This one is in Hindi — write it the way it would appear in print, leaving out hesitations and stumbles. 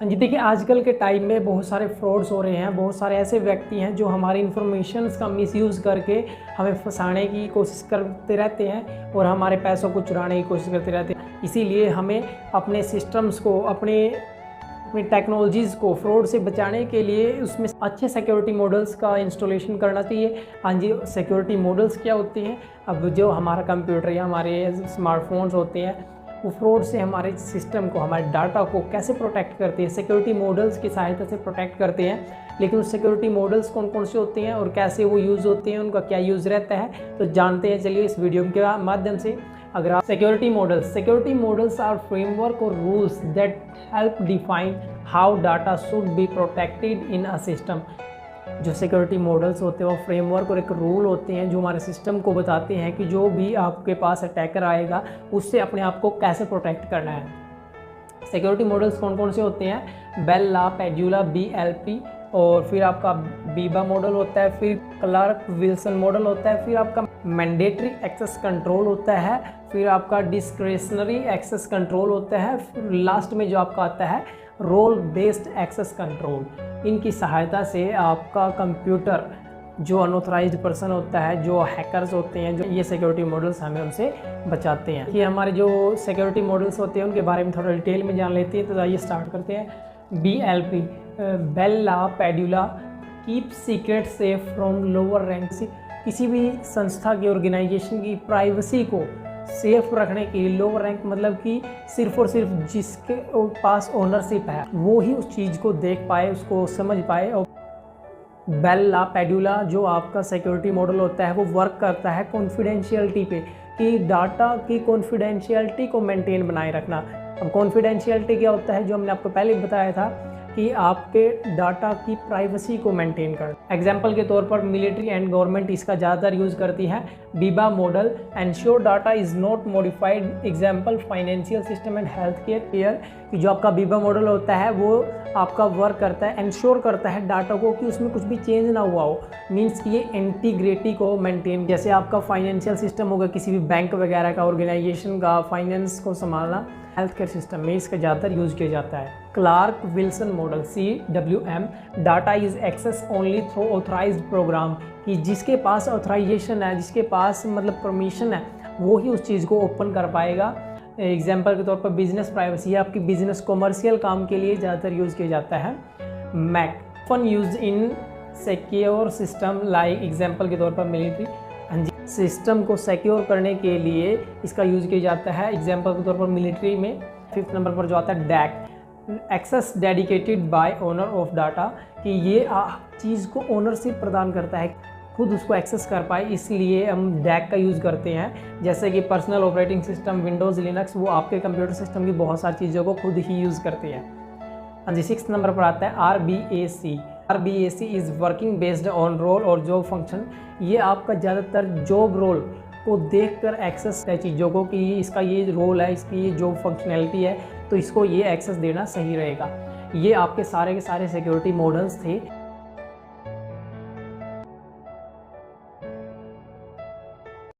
हाँ जी, देखिए आजकल के टाइम में बहुत सारे फ्रॉड्स हो रहे हैं। बहुत सारे ऐसे व्यक्ति हैं जो हमारी इन्फॉर्मेशंस का मिसयूज़ करके हमें फंसाने की कोशिश करते रहते हैं और हमारे पैसों को चुराने की कोशिश करते रहते हैं। इसीलिए हमें अपने सिस्टम्स को, अपनी टेक्नोलॉजीज़ को फ्रॉड से बचाने के लिए उसमें अच्छे सिक्योरिटी मॉडल्स का इंस्टॉलेशन करना चाहिए। हाँ जी, सिक्योरिटी मॉडल्स क्या होते हैं? अब जो हमारा कंप्यूटर या हमारे स्मार्टफोन्स होते हैं वो फ्रॉड से हमारे सिस्टम को, हमारे डाटा को कैसे प्रोटेक्ट करते हैं, सिक्योरिटी मॉडल्स की सहायता से प्रोटेक्ट करते हैं। लेकिन उस सिक्योरिटी मॉडल्स कौन कौन से होते हैं और कैसे वो यूज़ होते हैं, उनका क्या यूज़ रहता है, तो जानते हैं। चलिए इस वीडियो के माध्यम से। अगर आप सिक्योरिटी मॉडल्स आर फ्रेमवर्क और rules that help define how data should be protected in a system. जो सिक्योरिटी मॉडल्स होते हैं वो फ्रेमवर्क और एक रूल होते हैं जो हमारे सिस्टम को बताते हैं कि जो भी आपके पास अटैकर आएगा उससे अपने आप को कैसे प्रोटेक्ट करना है। सिक्योरिटी मॉडल्स कौन कौन से होते हैं? बेल ला पैडुला BLP, और फिर आपका बीबा मॉडल होता है, फिर क्लार्क विल्सन मॉडल होता है, फिर आपका मैंडेटरी एक्सेस कंट्रोल होता है, फिर आपका डिस्क्रिशनरी एक्सेस कंट्रोल होता है, फिर लास्ट में जो आपका आता है रोल बेस्ड एक्सेस कंट्रोल। इनकी सहायता से आपका कंप्यूटर, जो अनऑथराइज्ड पर्सन होता है, जो हैकर्स होते हैं, जो ये सिक्योरिटी मॉडल्स हमें उनसे बचाते हैं। ये हमारे जो सिक्योरिटी मॉडल्स होते हैं उनके बारे में थोड़ा डिटेल में जान लेते हैं। तो आइए स्टार्ट करते हैं। BLP, Bell La Padula, keep secret safe from lower rank. किसी भी संस्था की, ऑर्गेनाइजेशन की प्राइवेसी को सेफ रखने के लिए लोअर रैंक मतलब कि सिर्फ और सिर्फ जिसके पास ओनरशिप है वो ही उस चीज़ को देख पाए, उसको समझ पाए। और बेल ला पैडुला जो आपका सिक्योरिटी मॉडल होता है वो वर्क करता है कॉन्फिडेंशियलिटी पे, कि डाटा की कॉन्फिडेंशियलिटी को मेंटेन बनाए रखना। अब कॉन्फिडेंशियलिटी क्या होता है? जो हमने आपको पहले बताया था कि आपके डाटा की प्राइवेसी को मेंटेन कर। एग्जाम्पल के तौर पर मिलिट्री एंड गवर्नमेंट इसका ज़्यादातर यूज़ करती है। Biba model, ensure data is not modified. Example financial system and health care कि जो आपका बीबा मॉडल होता है वो आपका वर्क करता है, एंश्योर करता है डाटा को कि उसमें कुछ भी चेंज ना हुआ हो। मीन्स कि ये इंटीग्रिटी को मेंटेन, जैसे आपका फाइनेंशियल सिस्टम होगा किसी भी बैंक वगैरह का, ऑर्गेनाइजेशन का फाइनेंस को संभालना, हेल्थ केयर सिस्टम में इसका ज़्यादातर यूज़ किया जाता है। Clark Wilson model CWM, data is access only through authorised program, कि जिसके पास ऑथराइजेशन है, जिसके पास मतलब परमिशन है, वो ही उस चीज़ को ओपन कर पाएगा। एग्जाम्पल के तौर पर बिजनेस प्राइवेसी, आपकी बिजनेस कॉमर्शियल काम के लिए ज़्यादातर यूज़ किया जाता है। MAC fun use in secure system like, example के तौर पर मिलिट्री, सिस्टम को सिक्योर करने के लिए इसका यूज़ किया जाता है। एग्जाम्पल के तौर पर मिलिट्री में। 5th नंबर पर जो आता है DAC, access dedicated by owner of data, कि ये चीज़ को ओनरशिप प्रदान करता है, खुद उसको एक्सेस कर पाए, इसलिए हम DAC का यूज़ करते हैं। जैसे कि personal operating system, Windows, Linux, वो आपके कंप्यूटर सिस्टम की बहुत सारी चीज़ों को खुद ही यूज़ करते हैं। हाँ जी, 6th नंबर पर आता है RBAC is working based on roll और जॉब फंक्शन। ये आपका ज़्यादातर जॉब रोल को देखकर एक्सेस है चीज़ों को, कि इसका ये रोल है, इसकी ये जॉब फंक्शनैलिटी है, तो इसको ये एक्सेस देना सही रहेगा। ये आपके सारे के सारे सिक्योरिटी मॉडल्स थे।